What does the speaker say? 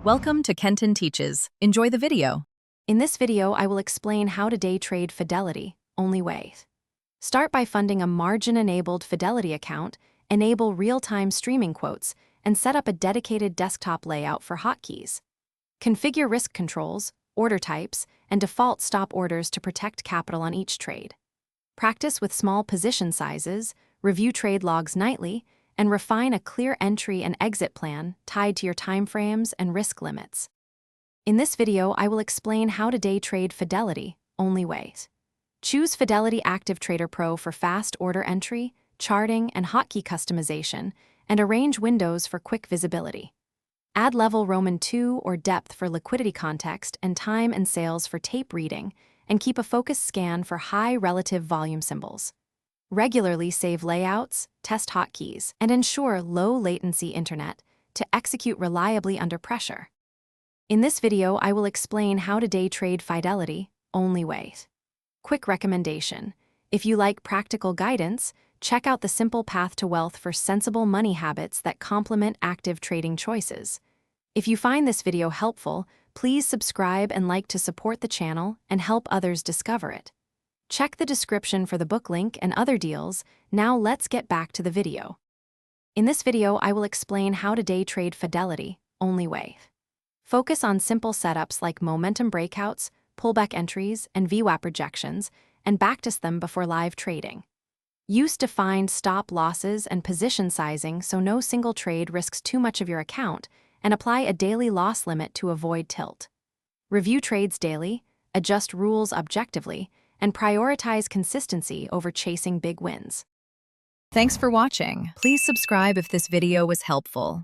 Welcome to Kenton Teaches. Enjoy the video. In this video, I will explain how to day trade Fidelity, only way. Start by funding a margin-enabled Fidelity account, enable real-time streaming quotes, and set up a dedicated desktop layout for hotkeys. Configure risk controls, order types, and default stop orders to protect capital on each trade. Practice with small position sizes, review trade logs nightly, and refine a clear entry and exit plan tied to your timeframes and risk limits. In this video, I will explain how to day trade Fidelity, only way. Choose Fidelity Active Trader Pro for fast order entry, charting, and hotkey customization, and arrange windows for quick visibility. Add level Roman 2 or depth for liquidity context and time and sales for tape reading, and keep a focused scan for high relative volume symbols. Regularly save layouts, test hotkeys, and ensure low-latency internet to execute reliably under pressure. In this video, I will explain how to day trade Fidelity, only way. Quick recommendation: if you like practical guidance, check out the Simple Path to Wealth for sensible money habits that complement active trading choices. If you find this video helpful, please subscribe and like to support the channel and help others discover it. Check the description for the book link and other deals. Now let's get back to the video. In this video, I will explain how to day trade Fidelity, only way. Focus on simple setups like momentum breakouts, pullback entries, and VWAP rejections, and backtest them before live trading. Use defined stop losses and position sizing so no single trade risks too much of your account, and apply a daily loss limit to avoid tilt. Review trades daily, adjust rules objectively, and prioritize consistency over chasing big wins. Thanks for watching. Please subscribe if this video was helpful.